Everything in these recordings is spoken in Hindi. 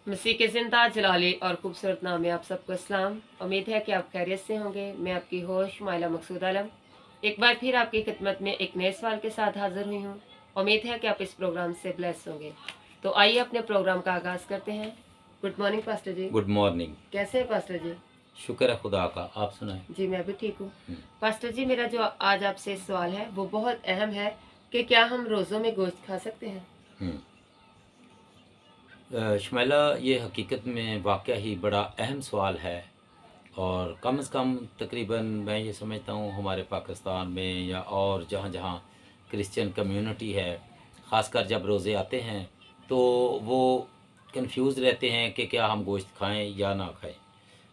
मसीह के ज़िंदा जलाली और खूबसूरत नाम में आप सबको इस्लाम। उम्मीद है कि आप खैरियत से होंगे। मैं आपकी होश माइला मकसूद आलम एक बार फिर आपकी खिदमत में एक नए सवाल के साथ हाजिर हुई हूँ। उम्मीद है कि आप इस प्रोग्राम से ब्लेस होंगे। तो आइए अपने प्रोग्राम का आगाज़ करते हैं। Good morning pastor ji. Good morning. कैसे हैं पास्टर जी? शुक्र है खुदा का, आप सुनाएं। जी मैं भी ठीक हूँ। पास्टर जी, मेरा जो आज आपसे सवाल है वो बहुत अहम है कि क्या हम रोज़ों में गोश्त खा सकते हैं? शमैला, ये हकीकत में वाक़या ही बड़ा अहम सवाल है और कम से कम तकरीबन मैं ये समझता हूँ हमारे पाकिस्तान में या और जहाँ जहाँ क्रिश्चियन कम्युनिटी है, ख़ासकर जब रोज़े आते हैं तो वो कंफ्यूज रहते हैं कि क्या हम गोश्त खाएं या ना खाएं।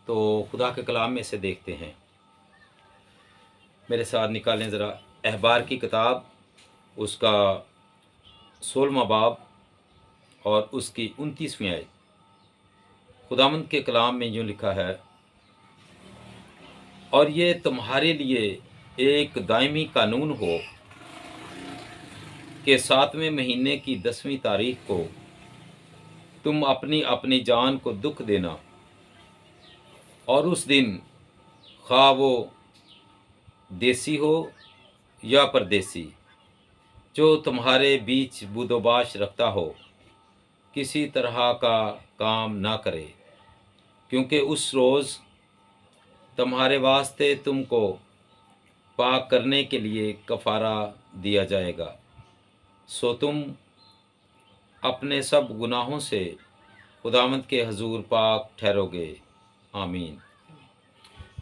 तो खुदा के कलाम में से देखते हैं, मेरे साथ निकालें ज़रा अहबार की किताब, उसका 16वां बाब और उसकी 29वीं आयत। खुदावंद के कलाम में यूँ लिखा है, और ये तुम्हारे लिए एक दायमी कानून हो कि 7वें महीने की 10वीं तारीख को तुम अपनी अपनी जान को दुख देना, और उस दिन खा वो देसी हो या परदेसी, जो तुम्हारे बीच बुदोबाश रखता हो, किसी तरह का काम ना करे, क्योंकि उस रोज़ तुम्हारे वास्ते तुमको पाक करने के लिए कफ़ारा दिया जाएगा। सो तुम अपने सब गुनाहों से खुदावंद के हजूर पाक ठहरोगे। आमीन।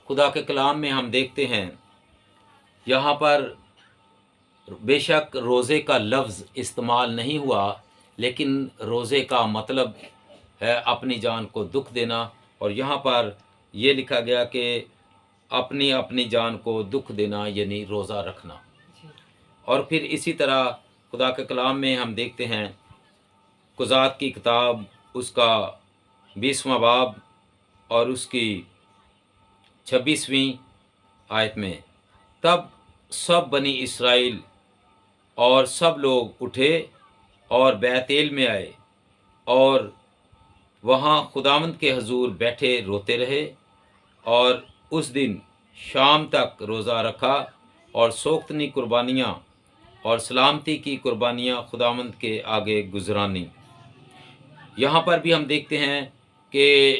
खुदा के कलाम में हम देखते हैं, यहाँ पर बेशक रोज़े का लफ्ज़ इस्तेमाल नहीं हुआ, लेकिन रोज़े का मतलब है अपनी जान को दुख देना। और यहाँ पर ये लिखा गया कि अपनी अपनी जान को दुख देना यानी रोज़ा रखना। और फिर इसी तरह खुदा के कलाम में हम देखते हैं, कुज़ात की किताब, उसका 20वां बाब और उसकी 26वीं आयत में, तब सब बनी इसराइल और सब लोग उठे और बैतेल में आए और वहाँ खुदावंद के हजूर बैठे रोते रहे, और उस दिन शाम तक रोज़ा रखा और सोख्तनी कुर्बानियाँ और सलामती की कुर्बानियाँ खुदावंद के आगे गुजरानी। यहाँ पर भी हम देखते हैं कि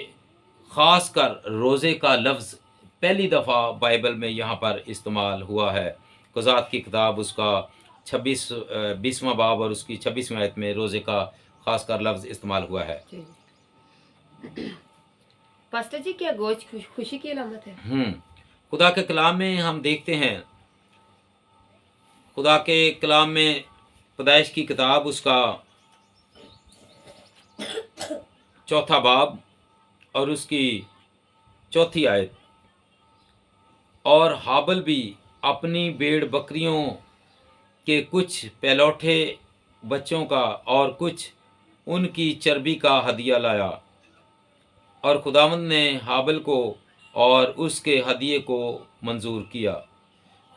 ख़ास कर रोज़े का लफ्ज़ पहली दफ़ा बाइबल में यहाँ पर इस्तेमाल हुआ है। कुज़ात की किताब, उसका 20वां बाब और उसकी 26वीं आयत में रोज़े का ख़ास कर लफ्ज़ इस्तेमाल हुआ है। पास्टर जी, क्या गोश्त खुशी की अलामत है? खुदा के कलाम में हम देखते हैं, खुदा के कलाम में पैदाइश की किताब, उसका 4वां बाब और उसकी 4थी आयत, और हाबल भी अपनी भेड़ बकरियों के कुछ पहलौठे बच्चों का और कुछ उनकी चर्बी का हदिया लाया, और खुदावंद ने हाबल को और उसके हदिये को मंजूर किया।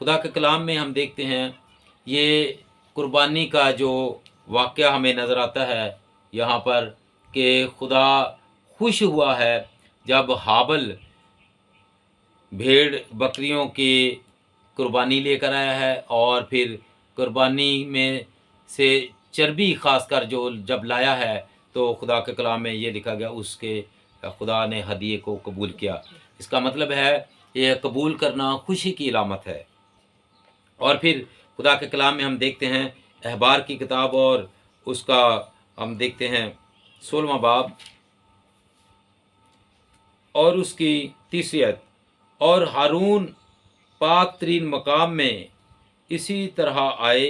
खुदा के कलाम में हम देखते हैं, ये कुर्बानी का जो वाक़या हमें नज़र आता है यहाँ पर, कि खुदा खुश हुआ है जब हाबल भेड़ बकरियों की कुर्बानी लेकर आया है, और फिर कुर्बानी में से चर्बी ख़ासकर जो जब लाया है, तो खुदा के कलाम में ये लिखा गया, उसके खुदा ने हदिये को कबूल किया। इसका मतलब है ये कबूल करना खुशी की अलामत है। और फिर खुदा के कलाम में हम देखते हैं, अहबार की किताब और उसका हम देखते हैं 16वां बाब और उसकी 3री आयत, और हारून पाक तरीन मकाम में इसी तरह आए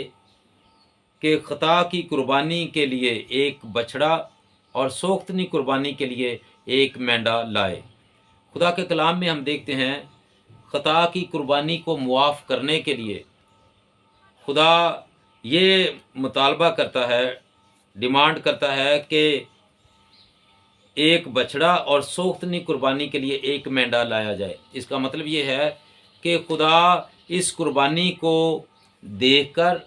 कि ख़ता की कुर्बानी के लिए एक बछड़ा और सोख्तनी कुर्बानी के लिए एक मेंढा लाए। खुदा के कलाम में हम देखते हैं, ख़ता की कुर्बानी को मुआफ़ करने के लिए खुदा ये मुतालबा करता है, डिमांड करता है कि एक बछड़ा और सोख्तनी कुर्बानी के लिए एक मेंढा लाया जाए। इसका मतलब ये है कि खुदा इस कुर्बानी को देखकर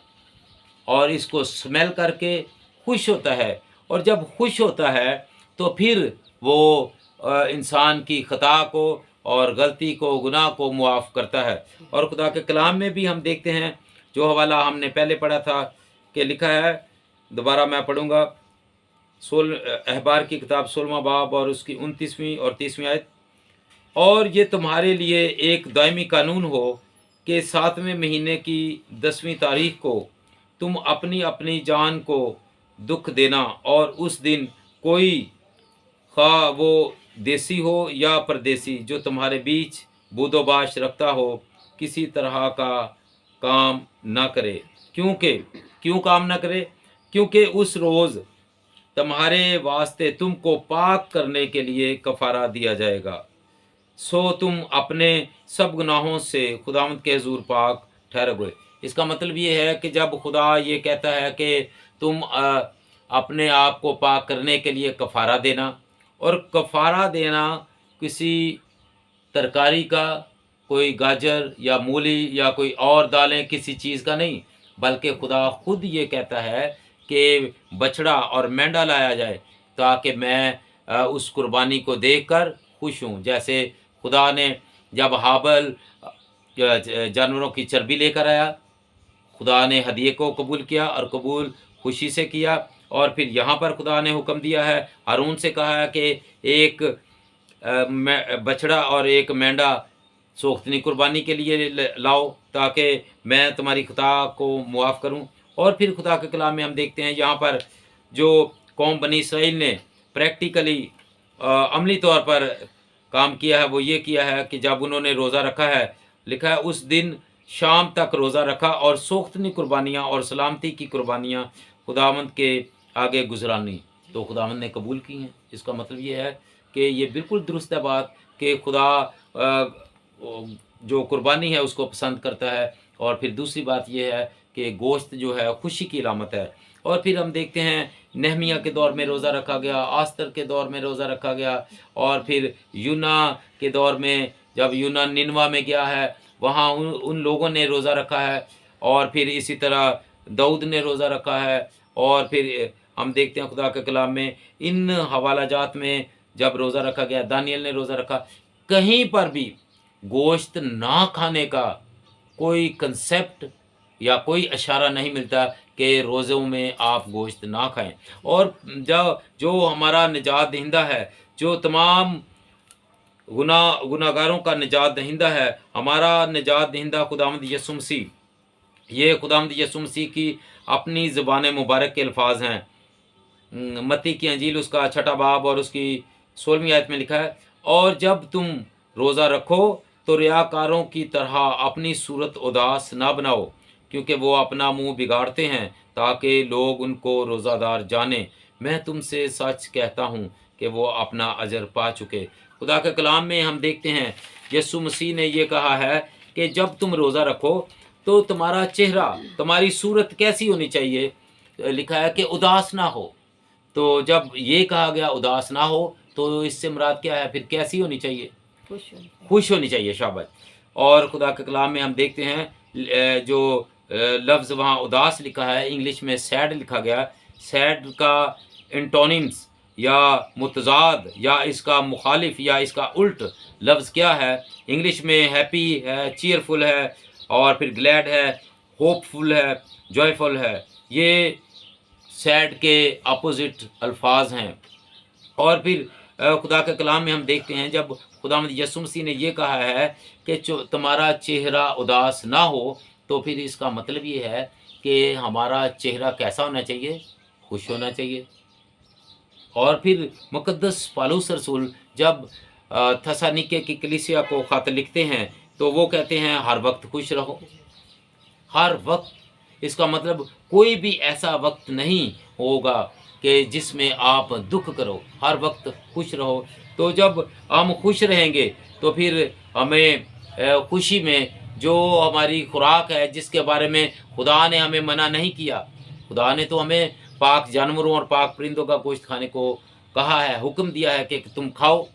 और इसको स्मेल करके खुश होता है, और जब खुश होता है तो फिर वो इंसान की ख़ता को और गलती को, गुनाह को मुआफ़ करता है। और खुदा के कलाम में भी हम देखते हैं, जो हवाला हमने पहले पढ़ा था कि लिखा है, दोबारा मैं पढ़ूँगा, अहबार की किताब 16वां बाब और उसकी 29वीं और 30वीं आयत। और ये तुम्हारे लिए एक दायमी कानून हो कि 7वें महीने की 10वीं तारीख को तुम अपनी अपनी जान को दुख देना, और उस दिन कोई, खा वो देसी हो या परदेसी, जो तुम्हारे बीच बूदोबाश रखता हो, किसी तरह का काम ना करे। क्यों काम ना करे? क्योंकि उस रोज़ तुम्हारे वास्ते तुमको पाक करने के लिए कफ़ारा दिया जाएगा। सो तुम अपने सब गुनाहों से खुदावंद के हुज़ूर पाक ठहरोगे। इसका मतलब ये है कि जब खुदा ये कहता है कि तुम अपने आप को पाक करने के लिए कफ़ारा देना, और कफ़ारा देना किसी तरकारी का, कोई गाजर या मूली या कोई और दालें, किसी चीज़ का नहीं, बल्कि खुदा खुद ये कहता है कि बछड़ा और मेंढा लाया जाए, ताकि मैं उस कुर्बानी को देखकर खुश हूँ। जैसे खुदा ने जब हाबल जानवरों की चर्बी लेकर आया, खुदा ने हदिये को कबूल किया और कबूल खुशी से किया। और फिर यहाँ पर खुदा ने हुक्म दिया है, हारून से कहा है कि एक बछड़ा और एक मेंढा सोख्तनी कुर्बानी के लिए लाओ, ताकि मैं तुम्हारी खता को मुआफ़ करूं। और फिर खुदा के कलाम में हम देखते हैं, यहाँ पर जो कौम बनी इसराइल ने प्रैक्टिकली अमली तौर पर काम किया है, वो ये किया है कि जब उन्होंने रोज़ा रखा है, लिखा है उस दिन शाम तक रोज़ा रखा और सोख्तनी कुर्बानियाँ और सलामती की कुर्बानियाँ खुदावंद के आगे गुजरानी, तो खुदावंद ने कबूल की हैं। इसका मतलब ये है कि ये बिल्कुल दुरुस्त है बात कि खुदा जो कुर्बानी है उसको पसंद करता है। और फिर दूसरी बात ये है कि गोश्त जो है खुशी की अलामत है। और फिर हम देखते हैं नेहमिया के दौर में रोज़ा रखा गया, आस्तर के दौर में रोज़ा रखा गया, और फिर यूना के दौर में जब यूना निनवा में गया है, वहाँ उन लोगों ने रोज़ा रखा है। और फिर इसी तरह दाऊद ने रोज़ा रखा है। और फिर हम देखते हैं खुदा के कलाम में इन हवाला जात में जब रोज़ा रखा गया, दानियल ने रोज़ा रखा, कहीं पर भी गोश्त ना खाने का कोई कंसेप्ट या इशारा इशारा नहीं मिलता कि रोज़ों में आप गोश्त ना खाएं। और जो हमारा निजात दहिंदा है, जो तमाम गुनाहगारों का निजात दहिंदा है, हमारा निजात दहिंदा खुदावंद यीशु मसीह, ये खुदावंद यीशु मसीह की अपनी ज़ुबान मुबारक के अल्फाज हैं। मत्ती की अंजील उसका 6 बाब और उसकी 16वीं आयत में लिखा है, और जब तुम रोज़ा रखो तो रियाकारों की तरह अपनी सूरत उदास ना बनाओ, क्योंकि वो अपना मुंह बिगाड़ते हैं ताकि लोग उनको रोज़ादार जाने। मैं तुमसे सच कहता हूँ कि वो अपना अजर पा चुके। खुदा के कलाम में हम देखते हैं यीशु मसीह ने ये कहा है कि जब तुम रोज़ा रखो तो तुम्हारा चेहरा, तुम्हारी सूरत कैसी होनी चाहिए? लिखा है कि उदास ना हो। तो जब ये कहा गया उदास ना हो, तो इससे मुराद क्या है? फिर कैसी होनी चाहिए? खुश होनी चाहिए। शाबाश। और खुदा के कलाम में हम देखते हैं जो लफ्ज़ वहाँ उदास लिखा है, इंग्लिश में सैड लिखा गया। सैड का एंटोनिम्स या मुतजाद या इसका मुखालिफ या इसका उल्ट लफ्ज़ क्या है? इंग्लिश में हैप्पी है, चीयरफुल है, और फिर ग्लैड है, होपफुल है, जॉयफुल है। ये सैड के अपोजिट अल्फाज हैं। और फिर खुदा के कलाम में हम देखते हैं जब खुदावंद यीशु मसीह ने ये कहा है कि तुम्हारा चेहरा उदास ना हो, तो फिर इसका मतलब ये है कि हमारा चेहरा कैसा होना चाहिए? खुश होना चाहिए। और फिर मुक़द्दस पौलुस रसूल जब थस्सलुनीके की कलीसिया को ख़त लिखते हैं, तो वो कहते हैं हर वक्त खुश रहो। हर वक्त, इसका मतलब कोई भी ऐसा वक्त नहीं होगा कि जिसमें आप दुख करो, हर वक्त खुश रहो। तो जब हम खुश रहेंगे तो फिर हमें खुशी में जो हमारी खुराक है, जिसके बारे में खुदा ने हमें मना नहीं किया, खुदा ने तो हमें पाक जानवरों और पाक परिंदों का गोश्त खाने को कहा है, हुक्म दिया है कि तुम खाओ।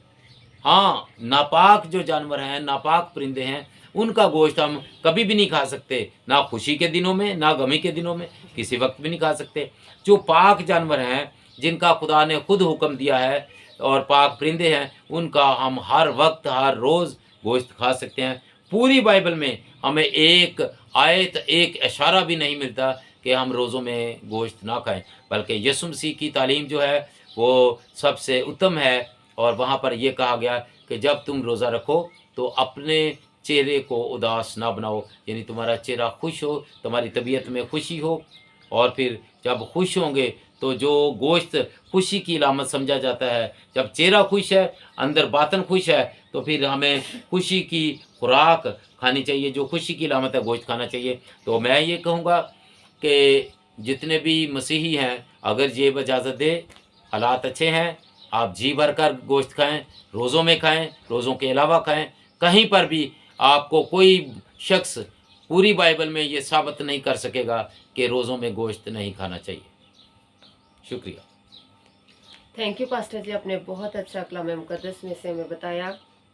हाँ, नापाक जो जानवर हैं, नापाक परिंदे हैं, उनका गोश्त हम कभी भी नहीं खा सकते, ना खुशी के दिनों में, ना गमी के दिनों में, किसी वक्त भी नहीं खा सकते। जो पाक जानवर हैं, जिनका खुदा ने खुद हुक्म दिया है और पाक परिंदे हैं, उनका हम हर वक्त हर रोज़ गोश्त खा सकते हैं। पूरी बाइबल में हमें एक आयत एक इशारा भी नहीं मिलता कि हम रोज़ों में गोश्त ना खाएं, बल्कि यीशु मसीह की तालीम जो है वो सबसे उत्तम है। और वहाँ पर ये कहा गया कि जब तुम रोज़ा रखो तो अपने चेहरे को उदास ना बनाओ, यानी तुम्हारा चेहरा खुश हो, तुम्हारी तबीयत में खुशी हो। और फिर जब खुश होंगे तो जो गोश्त खुशी की अलामत समझा जाता है, जब चेहरा खुश है, अंदर बातन खुश है, तो फिर हमें खुशी की खुराक खानी चाहिए, जो खुशी की अलामत है गोश्त खाना चाहिए। तो मैं ये कहूँगा कि जितने भी मसीही हैं, अगर जेब इजाज़त दे, हालात अच्छे हैं, आप जी भर कर गोश्त खाएँ, रोज़ों में खाएँ, रोज़ों के अलावा खाएँ। कहीं पर भी आपको कोई शख्स पूरी बाइबल में ये साबित नहीं कर सकेगा कि रोज़ों में गोश्त नहीं खाना चाहिए। शुक्रिया। थैंक यू पास्टर जी, आपने बहुत अच्छा कलाम मुकद्दस में से हमें बताया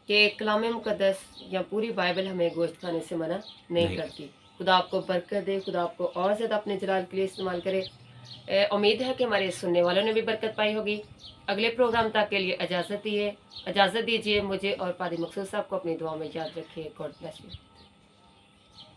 कि कलाम मुकद्दस या पूरी बाइबल हमें गोश्त खाने से मना नहीं नहीं। करती। खुदा आपको बरकत दे, खुदा आपको और ज़्यादा अपने जलाल के लिए इस्तेमाल करे। उम्मीद है कि हमारे सुनने वालों ने भी बरकत पाई होगी। अगले प्रोग्राम तक के लिए इजाज़त दीजिए मुझे और पादी मकसूद साहब को अपनी दुआ में याद रखिए। God bless you.